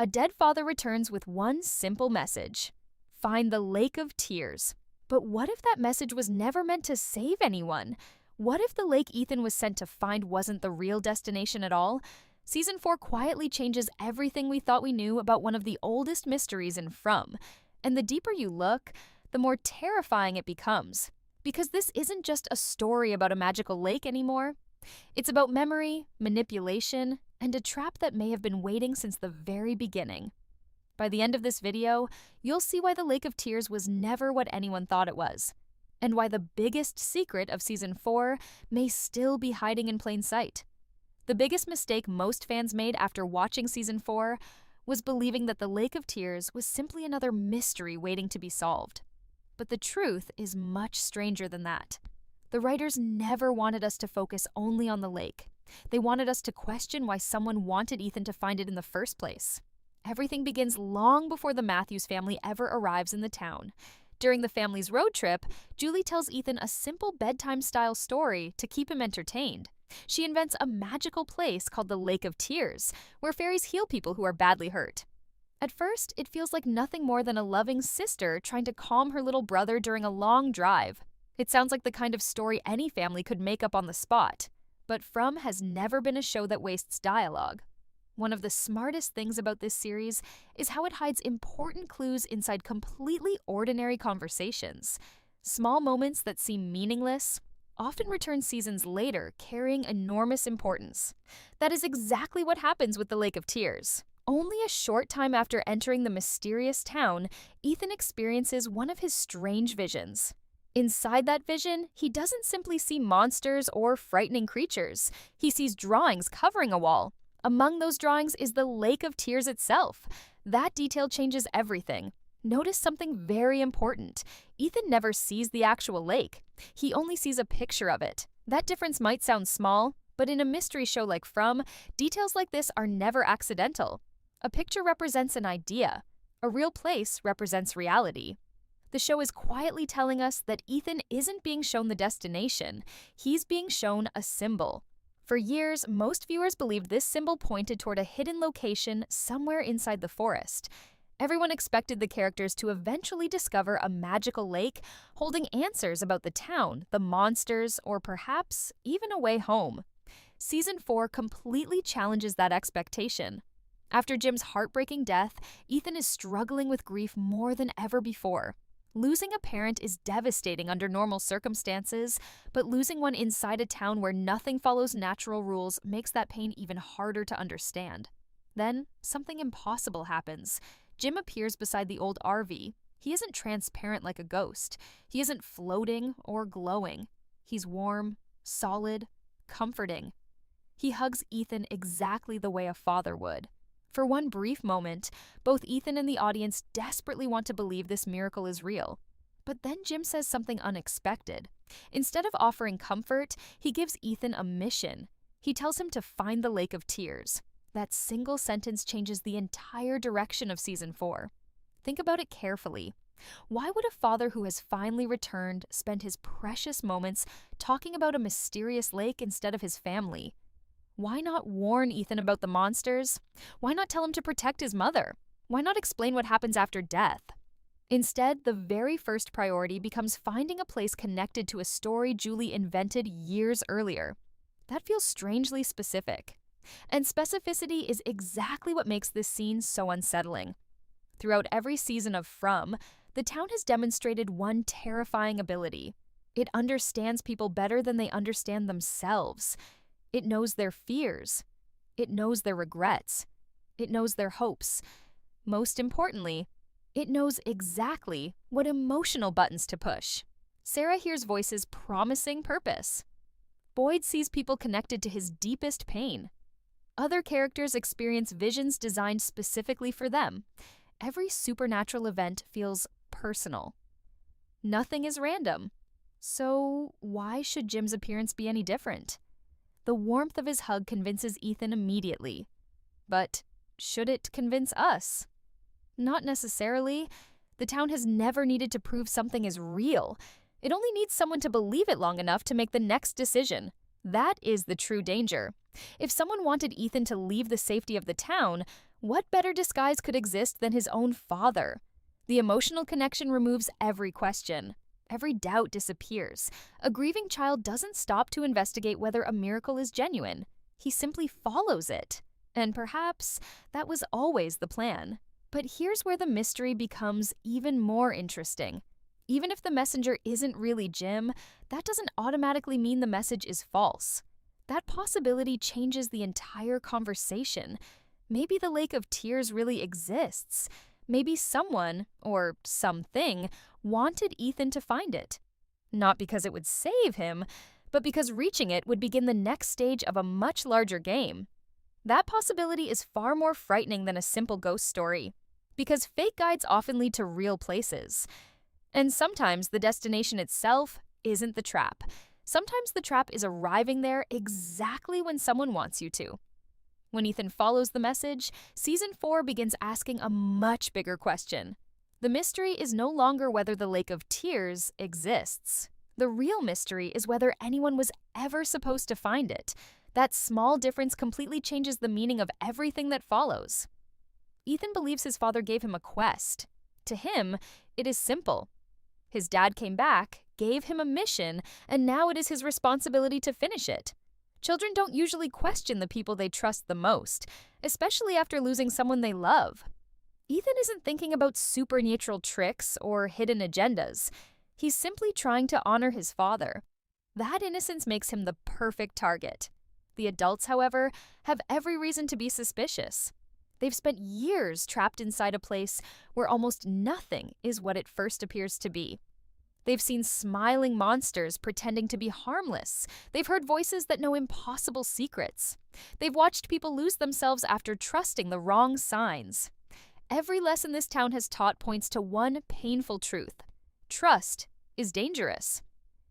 A dead father returns with one simple message: find the Lake of Tears. But what if that message was never meant to save anyone? What if the lake Ethan was sent to find wasn't the real destination at all? Season 4 quietly changes everything we thought we knew about one of the oldest mysteries in From. And the deeper you look, the more terrifying it becomes. Because this isn't just a story about a magical lake anymore. It's about memory, manipulation, and a trap that may have been waiting since the very beginning. By the end of this video, you'll see why the Lake of Tears was never what anyone thought it was, and why the biggest secret of Season 4 may still be hiding in plain sight. The biggest mistake most fans made after watching Season 4 was believing that the Lake of Tears was simply another mystery waiting to be solved. But the truth is much stranger than that. The writers never wanted us to focus only on the lake. They wanted us to question why someone wanted Ethan to find it in the first place. Everything begins long before the Matthews family ever arrives in the town. During the family's road trip, Julie tells Ethan a simple bedtime-style story to keep him entertained. She invents a magical place called the Lake of Tears, where fairies heal people who are badly hurt. At first, it feels like nothing more than a loving sister trying to calm her little brother during a long drive. It sounds like the kind of story any family could make up on the spot. But From has never been a show that wastes dialogue. One of the smartest things about this series is how it hides important clues inside completely ordinary conversations. Small moments that seem meaningless often return seasons later carrying enormous importance. That is exactly what happens with the Lake of Tears. Only a short time after entering the mysterious town, Ethan experiences one of his strange visions. Inside that vision, he doesn't simply see monsters or frightening creatures. He sees drawings covering a wall. Among those drawings is the Lake of Tears itself. That detail changes everything. Notice something very important. Ethan never sees the actual lake. He only sees a picture of it. That difference might sound small, but in a mystery show like From, details like this are never accidental. A picture represents an idea. A real place represents reality. The show is quietly telling us that Ethan isn't being shown the destination. He's being shown a symbol. For years, most viewers believed this symbol pointed toward a hidden location somewhere inside the forest. Everyone expected the characters to eventually discover a magical lake holding answers about the town, the monsters, or perhaps even a way home. Season 4 completely challenges that expectation. After Jim's heartbreaking death, Ethan is struggling with grief more than ever before. Losing a parent is devastating under normal circumstances, but losing one inside a town where nothing follows natural rules makes that pain even harder to understand. Then, something impossible happens. Jim appears beside the old RV. He isn't transparent like a ghost. He isn't floating or glowing. He's warm, solid, comforting. He hugs Ethan exactly the way a father would. For one brief moment, both Ethan and the audience desperately want to believe this miracle is real. But then Jim says something unexpected. Instead of offering comfort, he gives Ethan a mission. He tells him to find the Lake of Tears. That single sentence changes the entire direction of Season 4. Think about it carefully. Why would a father who has finally returned spend his precious moments talking about a mysterious lake instead of his family? Why not warn Ethan about the monsters? Why not tell him to protect his mother? Why not explain what happens after death? Instead, the very first priority becomes finding a place connected to a story Julie invented years earlier. That feels strangely specific. And specificity is exactly what makes this scene so unsettling. Throughout every season of From, the town has demonstrated one terrifying ability. It understands people better than they understand themselves. It knows their fears. It knows their regrets. It knows their hopes. Most importantly, it knows exactly what emotional buttons to push. Sarah hears voices promising purpose. Boyd sees people connected to his deepest pain. Other characters experience visions designed specifically for them. Every supernatural event feels personal. Nothing is random. So why should Jim's appearance be any different? The warmth of his hug convinces Ethan immediately. But should it convince us? Not necessarily. The town has never needed to prove something is real. It only needs someone to believe it long enough to make the next decision. That is the true danger. If someone wanted Ethan to leave the safety of the town, What better disguise could exist than his own father? The emotional connection removes every question. Every doubt disappears. A grieving child doesn't stop to investigate whether a miracle is genuine. He simply follows it. And perhaps that was always the plan. But here's where the mystery becomes even more interesting. Even if the messenger isn't really Jim, that doesn't automatically mean the message is false. That possibility changes the entire conversation. Maybe the Lake of Tears really exists. Maybe someone, or something, wanted Ethan to find it. Not because it would save him, but because reaching it would begin the next stage of a much larger game. That possibility is far more frightening than a simple ghost story, because fake guides often lead to real places. And sometimes the destination itself isn't the trap. Sometimes the trap is arriving there exactly when someone wants you to. When Ethan follows the message, Season 4 begins asking a much bigger question. The mystery is no longer whether the Lake of Tears exists. The real mystery is whether anyone was ever supposed to find it. That small difference completely changes the meaning of everything that follows. Ethan believes his father gave him a quest. To him, it is simple. His dad came back, gave him a mission, and now it is his responsibility to finish it. Children don't usually question the people they trust the most, especially after losing someone they love. Ethan isn't thinking about supernatural tricks or hidden agendas. He's simply trying to honor his father. That innocence makes him the perfect target. The adults, however, have every reason to be suspicious. They've spent years trapped inside a place where almost nothing is what it first appears to be. They've seen smiling monsters pretending to be harmless. They've heard voices that know impossible secrets. They've watched people lose themselves after trusting the wrong signs. Every lesson this town has taught points to one painful truth. Trust is dangerous.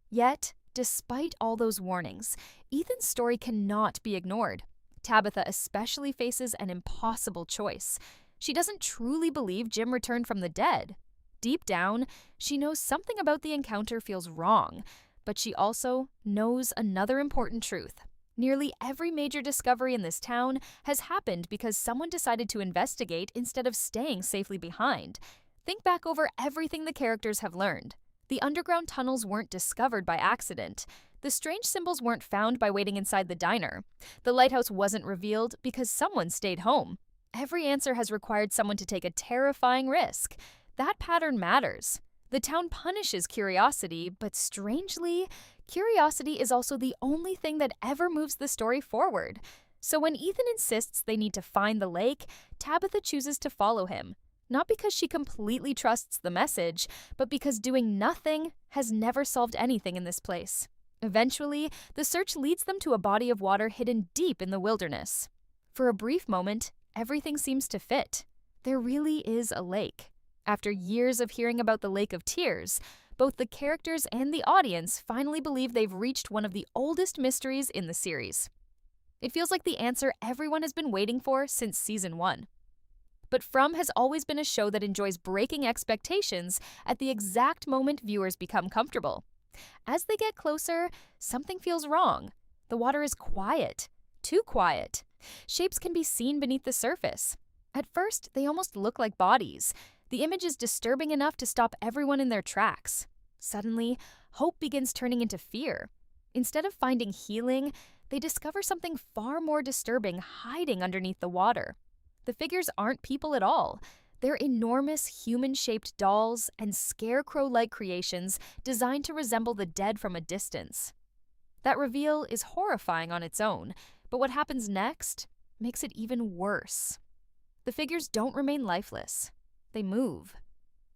Yet, despite all those warnings, Ethan's story cannot be ignored. Tabitha especially faces an impossible choice. She doesn't truly believe Jim returned from the dead. Deep down, she knows something about the encounter feels wrong, but she also knows another important truth. Nearly every major discovery in this town has happened because someone decided to investigate instead of staying safely behind. Think back over everything the characters have learned. The underground tunnels weren't discovered by accident. The strange symbols weren't found by waiting inside the diner. The lighthouse wasn't revealed because someone stayed home. Every answer has required someone to take a terrifying risk. That pattern matters. The town punishes curiosity, but strangely, curiosity is also the only thing that ever moves the story forward. So when Ethan insists they need to find the lake, Tabitha chooses to follow him. Not because she completely trusts the message, but because doing nothing has never solved anything in this place. Eventually, the search leads them to a body of water hidden deep in the wilderness. For a brief moment, everything seems to fit. There really is a lake. After years of hearing about the Lake of Tears, both the characters and the audience finally believe they've reached one of the oldest mysteries in the series. It feels like the answer everyone has been waiting for since Season 1. But From has always been a show that enjoys breaking expectations at the exact moment viewers become comfortable. As they get closer, something feels wrong. The water is quiet. Too quiet. Shapes can be seen beneath the surface. At first, they almost look like bodies. The image is disturbing enough to stop everyone in their tracks. Suddenly, hope begins turning into fear. Instead of finding healing, they discover something far more disturbing hiding underneath the water. The figures aren't people at all. They're enormous human-shaped dolls and scarecrow-like creations designed to resemble the dead from a distance. That reveal is horrifying on its own, but what happens next makes it even worse. The figures don't remain lifeless. They move.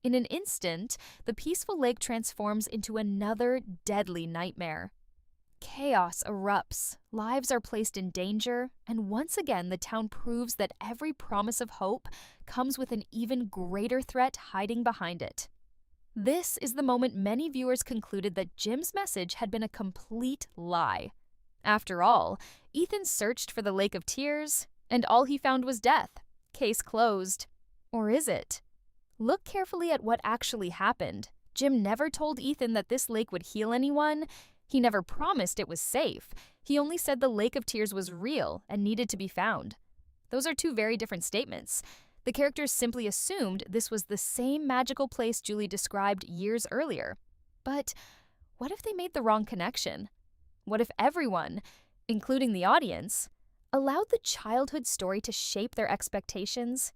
In an instant, the peaceful lake transforms into another deadly nightmare. Chaos erupts, lives are placed in danger, and once again the town proves that every promise of hope comes with an even greater threat hiding behind it. This is the moment many viewers concluded that Jim's message had been a complete lie. After all, Ethan searched for the Lake of Tears, and all he found was death. Case closed. Or is it? Look carefully at what actually happened. Jim never told Ethan that this lake would heal anyone. He never promised it was safe. He only said the Lake of Tears was real and needed to be found. Those are two very different statements. The characters simply assumed this was the same magical place Julie described years earlier. But what if they made the wrong connection? What if everyone, including the audience, allowed the childhood story to shape their expectations?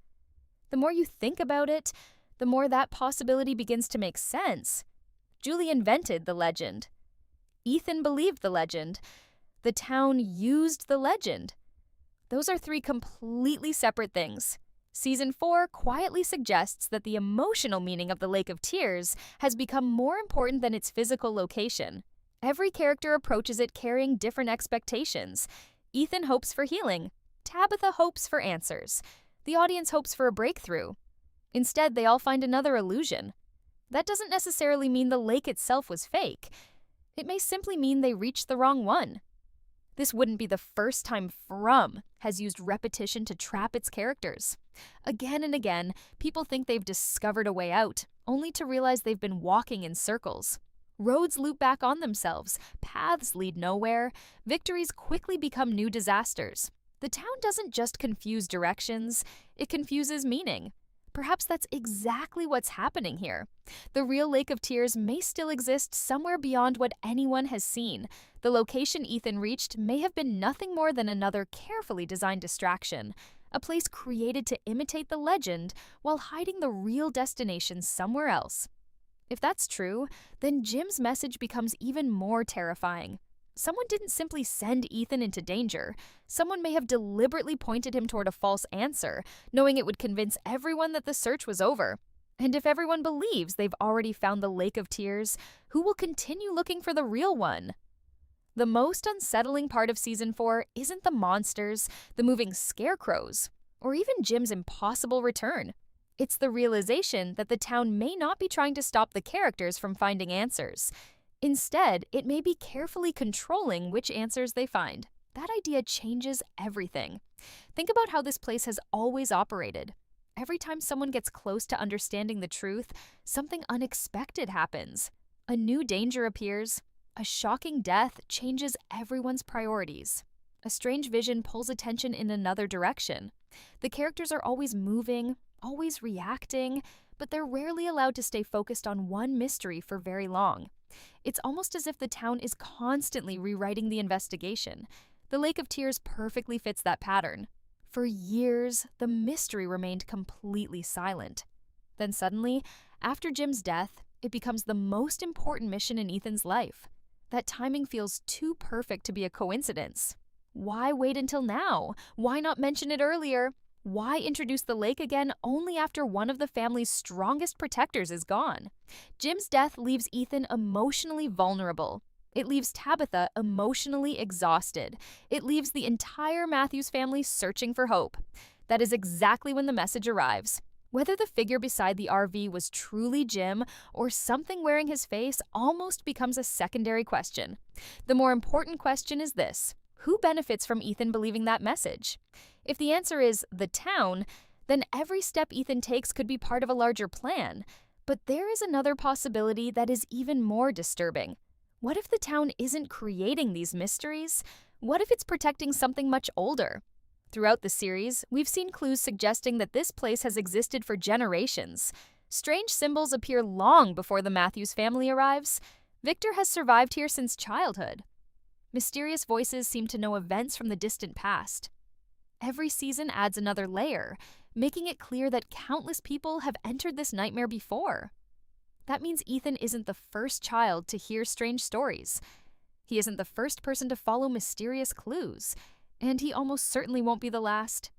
The more you think about it, the more that possibility begins to make sense. Julie invented the legend. Ethan believed the legend. The town used the legend. Those are three completely separate things. Season 4 quietly suggests that the emotional meaning of the Lake of Tears has become more important than its physical location. Every character approaches it carrying different expectations. Ethan hopes for healing. Tabitha hopes for answers. The audience hopes for a breakthrough. Instead, they all find another illusion. That doesn't necessarily mean the lake itself was fake. It may simply mean they reached the wrong one. This wouldn't be the first time From has used repetition to trap its characters. Again and again, people think they've discovered a way out, only to realize they've been walking in circles. Roads loop back on themselves, paths lead nowhere, victories quickly become new disasters. The town doesn't just confuse directions, it confuses meaning. Perhaps that's exactly what's happening here. The real Lake of Tears may still exist somewhere beyond what anyone has seen. The location Ethan reached may have been nothing more than another carefully designed distraction, a place created to imitate the legend while hiding the real destination somewhere else. If that's true, then Jim's message becomes even more terrifying. Someone didn't simply send Ethan into danger. Someone may have deliberately pointed him toward a false answer, knowing it would convince everyone that the search was over. And if everyone believes they've already found the Lake of Tears, who will continue looking for the real one? The most unsettling part of Season 4 isn't the monsters, the moving scarecrows, or even Jim's impossible return. It's the realization that the town may not be trying to stop the characters from finding answers. Instead, it may be carefully controlling which answers they find. That idea changes everything. Think about how this place has always operated. Every time someone gets close to understanding the truth, something unexpected happens. A new danger appears. A shocking death changes everyone's priorities. A strange vision pulls attention in another direction. The characters are always moving, always reacting, but they're rarely allowed to stay focused on one mystery for very long. It's almost as if the town is constantly rewriting the investigation. The Lake of Tears perfectly fits that pattern. For years, the mystery remained completely silent. Then suddenly, after Jim's death, it becomes the most important mission in Ethan's life. That timing feels too perfect to be a coincidence. Why wait until now? Why not mention it earlier? Why introduce the lake again only after one of the family's strongest protectors is gone? Jim's death leaves Ethan emotionally vulnerable. It leaves Tabitha emotionally exhausted. It leaves the entire Matthews family searching for hope. That is exactly when the message arrives. Whether the figure beside the RV was truly Jim or something wearing his face almost becomes a secondary question. The more important question is this: who benefits from Ethan believing that message? If the answer is the town, then every step Ethan takes could be part of a larger plan. But there is another possibility that is even more disturbing. What if the town isn't creating these mysteries? What if it's protecting something much older? Throughout the series, we've seen clues suggesting that this place has existed for generations. Strange symbols appear long before the Matthews family arrives. Victor has survived here since childhood. Mysterious voices seem to know events from the distant past. Every season adds another layer, making it clear that countless people have entered this nightmare before. That means Ethan isn't the first child to hear strange stories. He isn't the first person to follow mysterious clues, and he almost certainly won't be the last.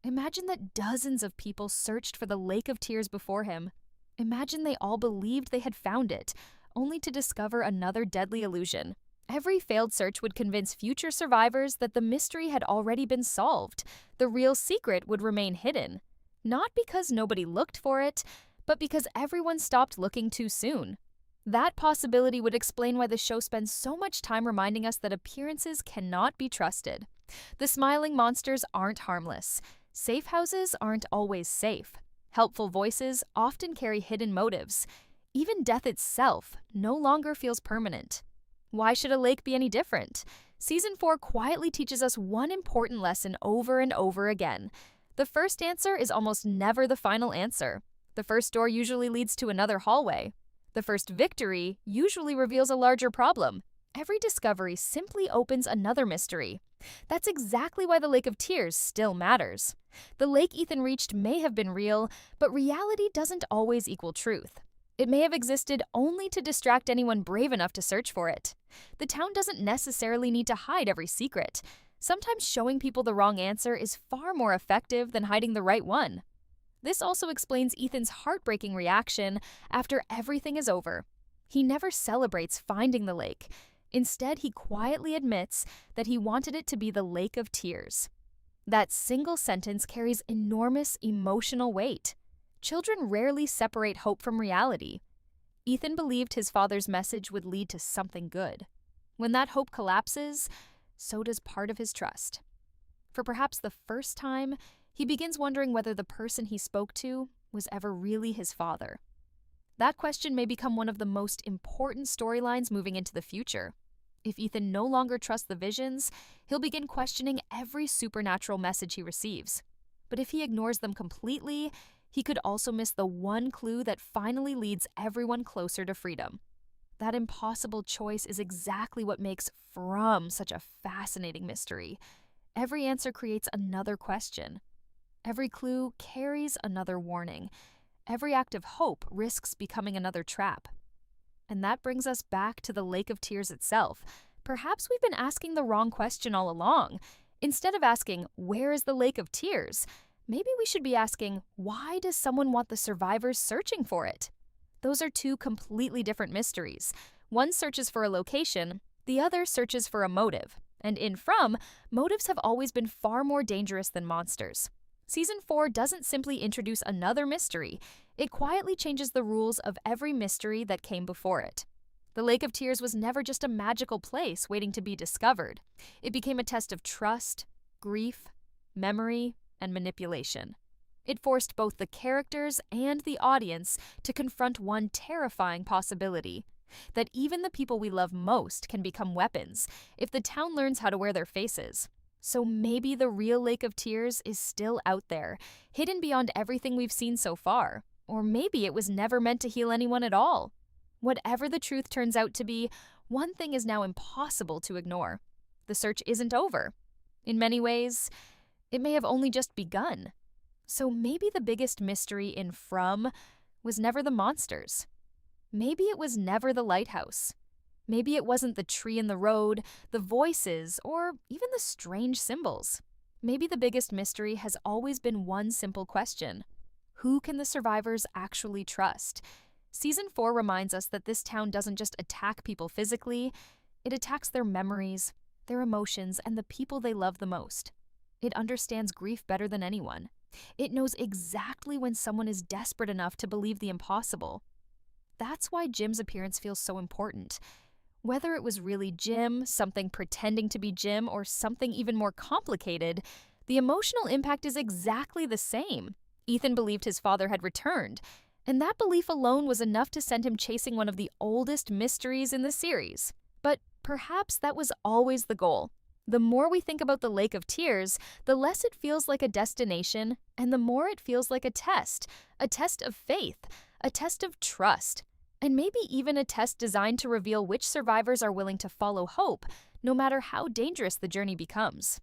Imagine that dozens of people searched for the Lake of Tears before him. Imagine they all believed they had found it, only to discover another deadly illusion. Every failed search would convince future survivors that the mystery had already been solved. The real secret would remain hidden. Not because nobody looked for it, but because everyone stopped looking too soon. That possibility would explain why the show spends so much time reminding us that appearances cannot be trusted. The smiling monsters aren't harmless. Safe houses aren't always safe. Helpful voices often carry hidden motives. Even death itself no longer feels permanent. Why should a lake be any different? Season 4 quietly teaches us one important lesson over and over again. The first answer is almost never the final answer. The first door usually leads to another hallway. The first victory usually reveals a larger problem. Every discovery simply opens another mystery. That's exactly why the Lake of Tears still matters. The lake Ethan reached may have been real, but reality doesn't always equal truth. It may have existed only to distract anyone brave enough to search for it. The town doesn't necessarily need to hide every secret. Sometimes showing people the wrong answer is far more effective than hiding the right one. This also explains Ethan's heartbreaking reaction after everything is over. He never celebrates finding the lake. Instead, he quietly admits that he wanted it to be the Lake of Tears. That single sentence carries enormous emotional weight. Children rarely separate hope from reality. Ethan believed his father's message would lead to something good. When that hope collapses, so does part of his trust. For perhaps the first time, he begins wondering whether the person he spoke to was ever really his father. That question may become one of the most important storylines moving into the future. If Ethan no longer trusts the visions, he'll begin questioning every supernatural message he receives. But if he ignores them completely, he could also miss the one clue that finally leads everyone closer to freedom. That impossible choice is exactly what makes From such a fascinating mystery. Every answer creates another question. Every clue carries another warning. Every act of hope risks becoming another trap. And that brings us back to the Lake of Tears itself. Perhaps we've been asking the wrong question all along. Instead of asking, where is the Lake of Tears? Maybe we should be asking, why does someone want the survivors searching for it? Those are two completely different mysteries. One searches for a location, the other searches for a motive. And in From, motives have always been far more dangerous than monsters. Season 4 doesn't simply introduce another mystery, it quietly changes the rules of every mystery that came before it. The Lake of Tears was never just a magical place waiting to be discovered. It became a test of trust, grief, memory, and manipulation. It forced both the characters and the audience to confront one terrifying possibility: that even the people we love most can become weapons if the town learns how to wear their faces. So maybe the real Lake of Tears is still out there, hidden beyond everything we've seen so far. Or maybe it was never meant to heal anyone at all. Whatever the truth turns out to be, one thing is now impossible to ignore. The search isn't over. In many ways, it may have only just begun. So maybe the biggest mystery in From was never the monsters. Maybe it was never the lighthouse. Maybe it wasn't the tree in the road, the voices, or even the strange symbols. Maybe the biggest mystery has always been one simple question: who can the survivors actually trust? Season 4 reminds us that this town doesn't just attack people physically, it attacks their memories, their emotions, and the people they love the most. It understands grief better than anyone. It knows exactly when someone is desperate enough to believe the impossible. That's why Jim's appearance feels so important. Whether it was really Jim, something pretending to be Jim, or something even more complicated, the emotional impact is exactly the same. Ethan believed his father had returned, and that belief alone was enough to send him chasing one of the oldest mysteries in the series. But perhaps that was always the goal. The more we think about the Lake of Tears, the less it feels like a destination, and the more it feels like a test of faith, a test of trust, and maybe even a test designed to reveal which survivors are willing to follow hope, no matter how dangerous the journey becomes.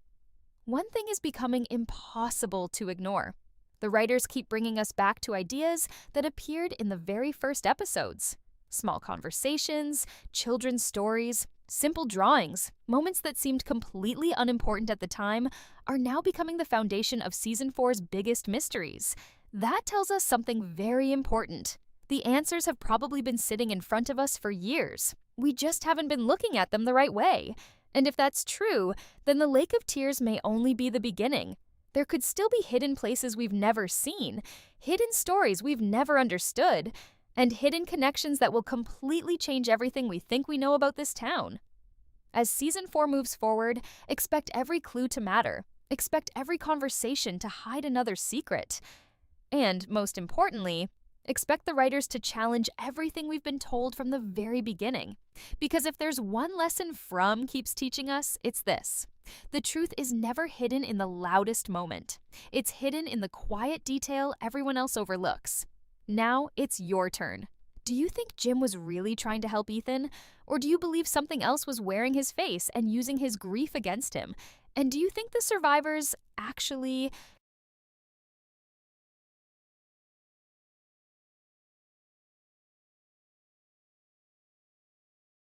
One thing is becoming impossible to ignore. The writers keep bringing us back to ideas that appeared in the very first episodes. Small conversations, children's stories, simple drawings, moments that seemed completely unimportant at the time, are now becoming the foundation of Season 4's biggest mysteries. That tells us something very important. The answers have probably been sitting in front of us for years. We just haven't been looking at them the right way. And if that's true, then the Lake of Tears may only be the beginning. There could still be hidden places we've never seen, hidden stories we've never understood, and hidden connections that will completely change everything we think we know about this town. As Season 4 moves forward, expect every clue to matter. Expect every conversation to hide another secret. And, most importantly, Expect the writers to challenge everything we've been told from the very beginning. Because if there's one lesson From keeps teaching us, it's this: the truth is never hidden in the loudest moment. It's hidden in the quiet detail everyone else overlooks. Now it's your turn. Do you think Jim was really trying to help Ethan? Or do you believe something else was wearing his face and using his grief against him? And do you think the survivors actually